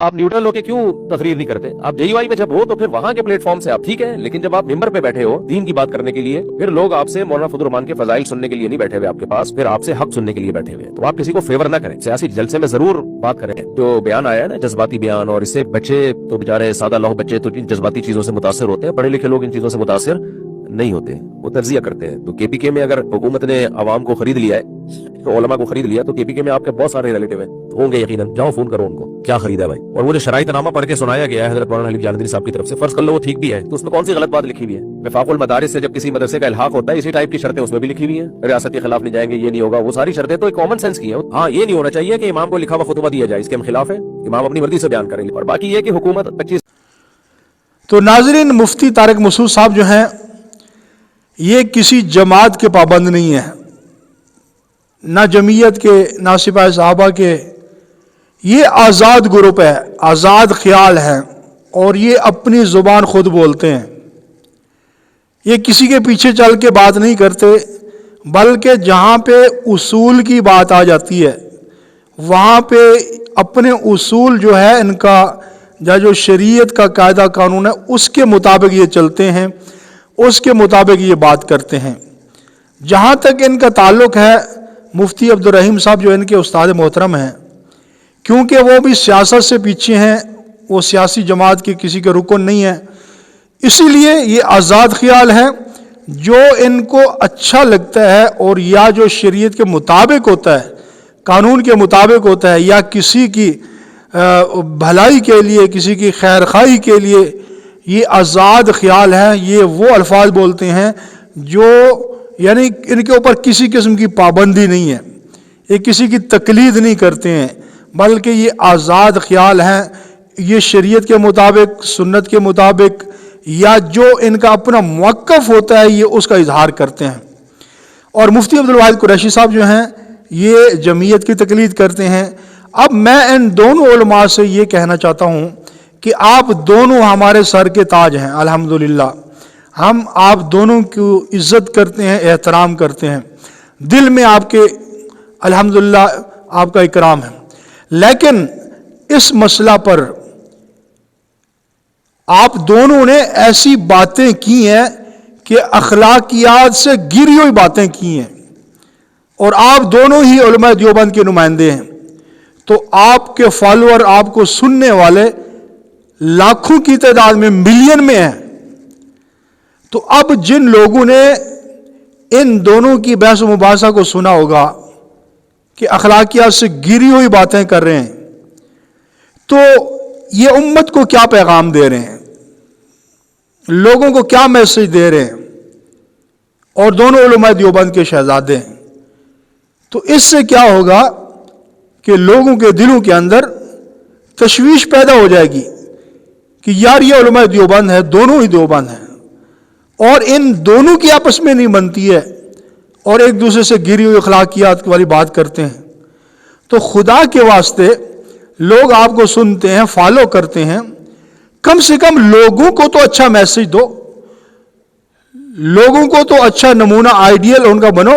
آپ نیوٹرل ہو کے کیوں تقریر نہیں کرتے؟ آپ JUI میں جب ہو تو پھر وہاں کے پلیٹ فارم سے آپ ٹھیک ہے، لیکن جب آپ ممبر پہ بیٹھے ہو دین کی بات کرنے کے لیے، پھر لوگ آپ سے مولانا فضل الرحمان کے فضائل سننے کے لیے نہیں بیٹھے ہوئے آپ کے پاس، پھر آپ سے حق سننے کے لیے بیٹھے ہوئے. تو آپ کسی کو فیور نہ کریں. سیاسی جلسے میں ضرور بات کریں. جو بیان آیا ہے نا جذباتی بیان، اور اس سے بچے تو بیچارے سادہ لوہ بچے تو ان جذباتی چیزوں سے متاثر ہوتے ہیں، پڑھے لکھے لوگ ان چیزوں سے متاثر نہیں ہوتے، وہ تجزیہ کرتے ہیں. تو KPK میں اگر حکومت نے عوام کو خرید لیا ہے تو علماء کو خرید لیا، تو KPK میں آپ کے بہت سارے ریلیٹو ہیں ہوں گے یقیناً. جاؤ فون کرو ان کو کیا خریدا ہے بھائی. اور وہ جو شرائط نامہ پڑھ کے سنایا گیا ہے حضرت مولانا حلیف جاندری صاحب کی طرف سے، فرض کر لو وہ ٹھیک بھی ہے، تو اس میں کون سی غلط بات لکھی ہوئی ہے؟ وفاق المدارس سے جب کسی مدرسے کا الحاق ہوتا ہے اسی ٹائپ کی شرطیں اس میں بھی لکھی ہوئی ہیں، ریاست کے خلاف نہیں جائیں گے، یہ نہیں ہوگا. وہ ساری شرطیں تو ایک کامن سینس کی ہیں. ہاں یہ نہیں ہونا چاہیے کہ امام کو لکھا ہوا خطبہ دیا جائے، اس کے ہم خلاف ہیں، امام اپنی مرضی سے بیان کریں. اور باقی یہ کہ حکومت 25. تو ناظرین، مفتی طارق مسعود صاحب جو ہیں یہ کسی جماعت کے پابند نہیں ہیں، نہ جمعیت کے، نہ سپاہ صحابہ کے. یہ آزاد گروپ ہے، آزاد خیال ہے، اور یہ اپنی زبان خود بولتے ہیں. یہ کسی کے پیچھے چل کے بات نہیں کرتے، بلکہ جہاں پہ اصول کی بات آ جاتی ہے وہاں پہ اپنے اصول جو ہے ان کا، جو شریعت کا قاعدہ قانون ہے اس کے مطابق یہ چلتے ہیں، اس کے مطابق یہ بات کرتے ہیں. جہاں تک ان کا تعلق ہے، مفتی عبدالرحیم صاحب جو ان کے استاد محترم ہیں، کیونکہ وہ بھی سیاست سے پیچھے ہیں، وہ سیاسی جماعت کے کسی کے رکن نہیں ہیں، اسی لیے یہ آزاد خیال ہے. جو ان کو اچھا لگتا ہے اور یا جو شریعت کے مطابق ہوتا ہے، قانون کے مطابق ہوتا ہے، یا کسی کی بھلائی کے لیے، کسی کی خیر خواہی کے لیے، یہ آزاد خیال ہے. یہ وہ الفاظ بولتے ہیں جو یعنی ان کے اوپر کسی قسم کی پابندی نہیں ہے، یہ کسی کی تقلید نہیں کرتے ہیں، بلکہ یہ آزاد خیال ہیں. یہ شریعت کے مطابق، سنت کے مطابق، یا جو ان کا اپنا موقف ہوتا ہے یہ اس کا اظہار کرتے ہیں. اور مفتی عبدالواحد قریشی صاحب جو ہیں یہ جمعیت کی تقلید کرتے ہیں. اب میں ان دونوں علماء سے یہ کہنا چاہتا ہوں کہ آپ دونوں ہمارے سر کے تاج ہیں الحمدللہ. ہم آپ دونوں کی عزت کرتے ہیں، احترام کرتے ہیں، دل میں آپ کے الحمدللہ آپ کا اکرام ہے. لیکن اس مسئلہ پر آپ دونوں نے ایسی باتیں کی ہیں کہ اخلاقیات سے گری ہوئی باتیں کی ہیں، اور آپ دونوں ہی علماء دیوبند کے نمائندے ہیں. تو آپ کے فالوور، آپ کو سننے والے لاکھوں کی تعداد میں، ملین میں ہیں. تو اب جن لوگوں نے ان دونوں کی بحث و مباحثہ کو سنا ہوگا کہ اخلاقیات سے گری ہوئی باتیں کر رہے ہیں، تو یہ امت کو کیا پیغام دے رہے ہیں، لوگوں کو کیا میسج دے رہے ہیں، اور دونوں علماء دیوبند کے شہزادے ہیں. تو اس سے کیا ہوگا کہ لوگوں کے دلوں کے اندر تشویش پیدا ہو جائے گی کہ یار یہ علماء دیوبند ہے، دونوں ہی دیوبند ہیں، اور ان دونوں کی آپس میں نہیں بنتی ہے، اور ایک دوسرے سے گری ہوئی اخلاقیات والی بات کرتے ہیں. تو خدا کے واسطے لوگ آپ کو سنتے ہیں، فالو کرتے ہیں، کم سے کم لوگوں کو تو اچھا میسج دو، لوگوں کو تو اچھا نمونہ، آئیڈیل ان کا بنو،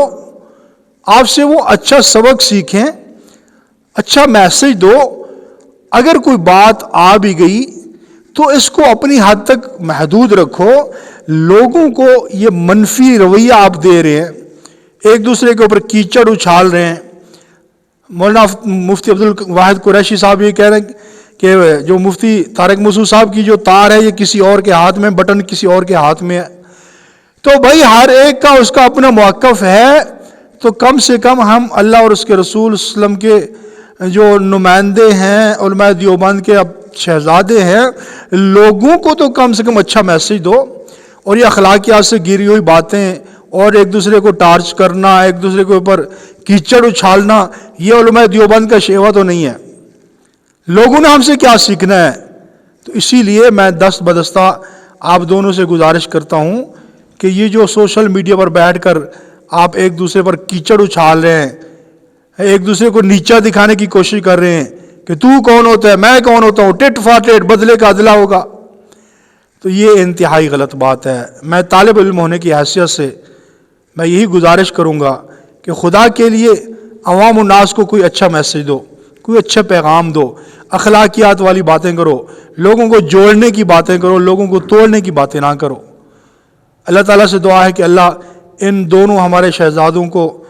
آپ سے وہ اچھا سبق سیکھیں، اچھا میسج دو. اگر کوئی بات آ بھی گئی تو اس کو اپنی حد تک محدود رکھو. لوگوں کو یہ منفی رویہ آپ دے رہے ہیں، ایک دوسرے کے اوپر کیچڑ اچھال رہے ہیں. مولانا مفتی عبدالواحد قریشی صاحب یہ کہہ رہے ہیں کہ جو مفتی طارق مسعود صاحب کی جو تار ہے یہ کسی اور کے ہاتھ میں، بٹن کسی اور کے ہاتھ میں ہے. تو بھائی ہر ایک کا اس کا اپنا موقف ہے. تو کم سے کم ہم اللہ اور اس کے رسول صلی اللہ علیہ وسلم کے جو نمائندے ہیں، علماء دیوبند کے شہزادے ہیں، لوگوں کو تو کم سے کم اچھا میسج دو. اور یہ اخلاقیات سے گری ہوئی باتیں اور ایک دوسرے کو ٹارچ کرنا، ایک دوسرے کے اوپر کیچڑ اچھالنا، یہ علماء دیوبند کا شیوا تو نہیں ہے. لوگوں نے ہم سے کیا سیکھنا ہے؟ تو اسی لیے میں دست بدستہ آپ دونوں سے گزارش کرتا ہوں کہ یہ جو سوشل میڈیا پر بیٹھ کر آپ ایک دوسرے پر کیچڑ اچھال رہے ہیں، ایک دوسرے کو نیچا دکھانے کی کوشش کر رہے ہیں کہ تو کون ہوتا ہے، میں کون ہوتا ہوں، ٹٹ فار ٹٹ، بدلے کا عدلہ ہوگا، تو یہ انتہائی غلط بات ہے. میں طالب علم ہونے کی حیثیت سے میں یہی گزارش کروں گا کہ خدا کے لیے عوام الناس کو کوئی اچھا میسج دو، کوئی اچھا پیغام دو، اخلاقیات والی باتیں کرو، لوگوں کو جوڑنے کی باتیں کرو، لوگوں کو توڑنے کی باتیں نہ کرو۔ اللہ تعالیٰ سے دعا ہے کہ اللہ ان دونوں ہمارے شہزادوں کو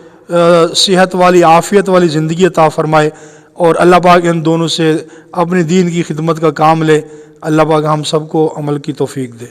صحت والی، عافیت والی زندگی عطا فرمائے، اور اللہ پاک ان دونوں سے اپنے دین کی خدمت کا کام لے۔ اللہ پاک ہم سب کو عمل کی توفیق دے۔